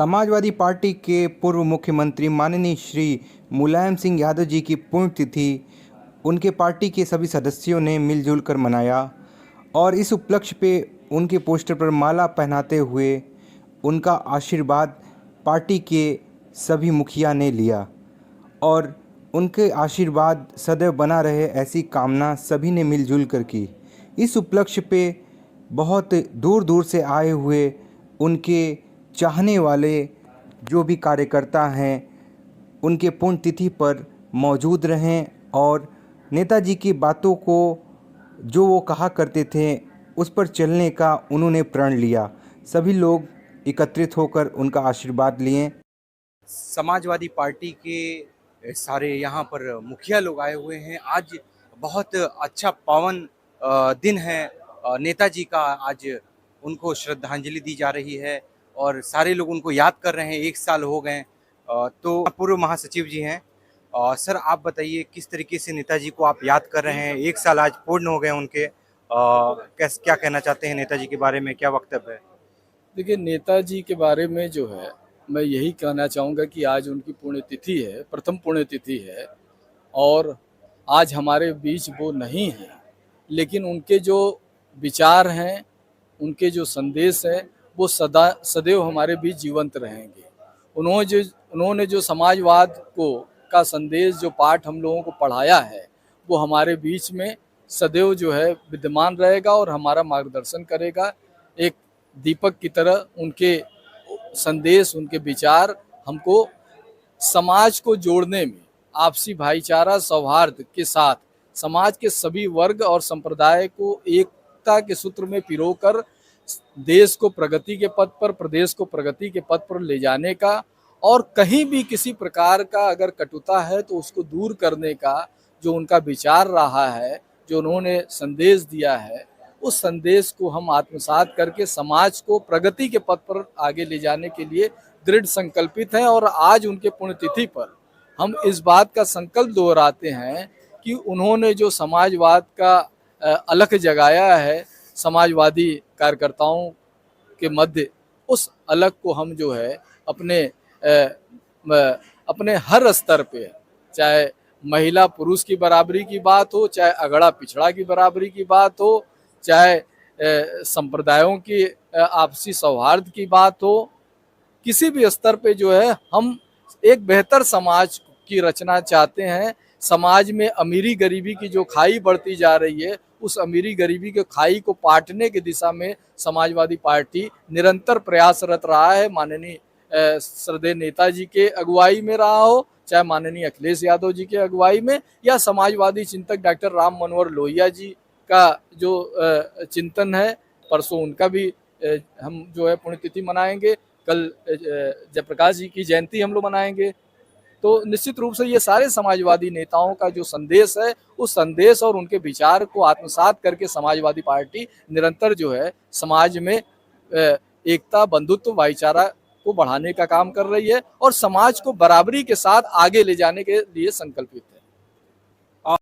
Samajwadi party के पूर्व मुख्यमंत्री माननीय श्री मुलायम सिंह यादव जी की पुण्यतिथि उनके पार्टी के सभी सदस्यों ने मिलजुल कर मनाया और इस उपलक्ष्य पे उनके पोस्टर पर माला पहनाते हुए उनका आशीर्वाद पार्टी के सभी मुखिया ने लिया और उनके आशीर्वाद सदैव बना रहे ऐसी कामना सभी ने मिलजुल कर की। इस उपलक्ष्य पे बहुत दूर दूर से आए हुए उनके चाहने वाले जो भी कार्यकर्ता हैं उनके पुण्यतिथि पर मौजूद रहें और नेताजी की बातों को जो वो कहा करते थे उस पर चलने का उन्होंने प्रण लिया। सभी लोग एकत्रित होकर उनका आशीर्वाद लिए। समाजवादी पार्टी के सारे यहाँ पर मुखिया लोग आए हुए हैं। आज बहुत अच्छा पावन दिन है। नेताजी का आज उनको श्रद्धांजलि दी जा रही है और सारे लोग उनको याद कर रहे हैं। 1 साल हो गए। तो पूर्व महासचिव जी हैं। सर आप बताइए किस तरीके से नेताजी को आप याद कर रहे हैं? 1 साल आज पूर्ण हो गए उनके। क्या कहना चाहते हैं नेताजी के बारे में, क्या वक्तव्य है? देखिए, नेताजी के बारे में जो है मैं यही कहना चाहूँगा कि आज उनकी पुण्यतिथि है, प्रथम पुण्यतिथि है और आज हमारे बीच वो नहीं हैं, लेकिन उनके जो विचार हैं, उनके जो संदेश हैं, वो सदैव हमारे बीच जीवंत रहेंगे। उन्होंने जो समाजवाद का संदेश, जो पाठ हम लोगों को पढ़ाया है, वो हमारे बीच में सदैव जो है विद्यमान रहेगा और हमारा मार्गदर्शन करेगा। एक दीपक की तरह उनके संदेश, उनके विचार हमको समाज को जोड़ने में, आपसी भाईचारा सौहार्द के साथ समाज के सभी वर्ग और संप्रदाय को एकता के सूत्र में पिरोकर देश को प्रगति के पथ पर, प्रदेश को प्रगति के पथ पर ले जाने का और कहीं भी किसी प्रकार का अगर कटुता है तो उसको दूर करने का जो उनका विचार रहा है, जो उन्होंने संदेश दिया है, उस संदेश को हम आत्मसात करके समाज को प्रगति के पथ पर आगे ले जाने के लिए दृढ़ संकल्पित हैं। और आज उनके पुण्यतिथि पर हम इस बात का संकल्प दोहराते हैं कि उन्होंने जो समाजवाद का अलख जगाया है समाजवादी कार्यकर्ताओं के मध्य, उस अलख को हम जो है अपने हर स्तर पे, चाहे महिला पुरुष की बराबरी की बात हो, चाहे अगड़ा पिछड़ा की बराबरी की बात हो, चाहे संप्रदायों की आपसी सौहार्द की बात हो, किसी भी स्तर पे जो है हम एक बेहतर समाज की रचना चाहते हैं। समाज में अमीरी गरीबी की जो खाई बढ़ती जा रही है, उस अमीरी गरीबी के खाई को पाटने की दिशा में समाजवादी पार्टी निरंतर प्रयासरत रहा है। माननीय श्रद्धेय नेताजी के अगुवाई में रहा हो, चाहे माननीय अखिलेश यादव जी के अगुवाई में, या समाजवादी चिंतक डॉक्टर राम मनोहर लोहिया जी का जो चिंतन है। परसों उनका भी हम जो है पुण्यतिथि मनाएंगे, कल जयप्रकाश जी की जयंती हम लोग मनाएंगे। तो निश्चित रूप से ये सारे समाजवादी नेताओं का जो संदेश है, उस संदेश और उनके विचार को आत्मसात करके समाजवादी पार्टी निरंतर जो है समाज में एकता, बंधुत्व, भाईचारा को बढ़ाने का काम कर रही है और समाज को बराबरी के साथ आगे ले जाने के लिए संकल्पित है।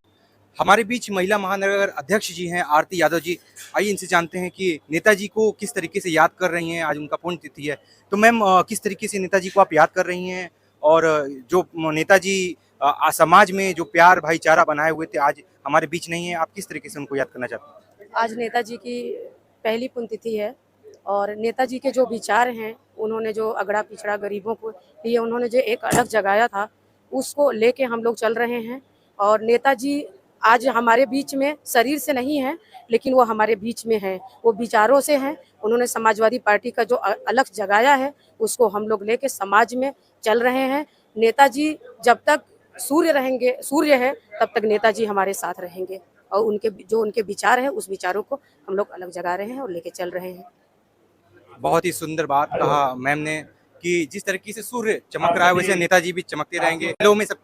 हमारे बीच महिला महानगर अध्यक्ष जी हैं आरती यादव जी। आइए इनसे जानते हैं कि नेताजी को किस तरीके से याद कर रही हैं। आज उनका पुण्यतिथि है, तो मैम किस तरीके से नेताजी को आप याद कर रही हैं और जो नेताजी समाज में जो प्यार भाईचारा बनाए हुए थे आज हमारे बीच नहीं है, आप किस तरीके से उनको याद करना चाहते हैं? आज नेताजी की पहली पुण्यतिथि है और नेताजी के जो विचार हैं, उन्होंने जो अगड़ा पिछड़ा गरीबों को लिए उन्होंने जो एक अलग जगाया था, उसको लेके हम लोग चल रहे हैं। और नेताजी आज हमारे बीच में शरीर से नहीं है, लेकिन वो हमारे बीच में है, वो विचारों से हैं। उन्होंने समाजवादी पार्टी का जो अलग जगाया है, उसको हम लोग लेके समाज में चल रहे हैं। नेताजी जब तक सूर्य है तब तक नेताजी हमारे साथ रहेंगे और उनके विचार है, उस विचारों को हम लोग अलग जगा रहे हैं और लेके चल रहे हैं। बहुत ही सुंदर बात कहा मैम ने कि जिस तरीके से सूर्य चमक रहा है वैसे नेताजी भी चमकते रहेंगे। लोगों में सब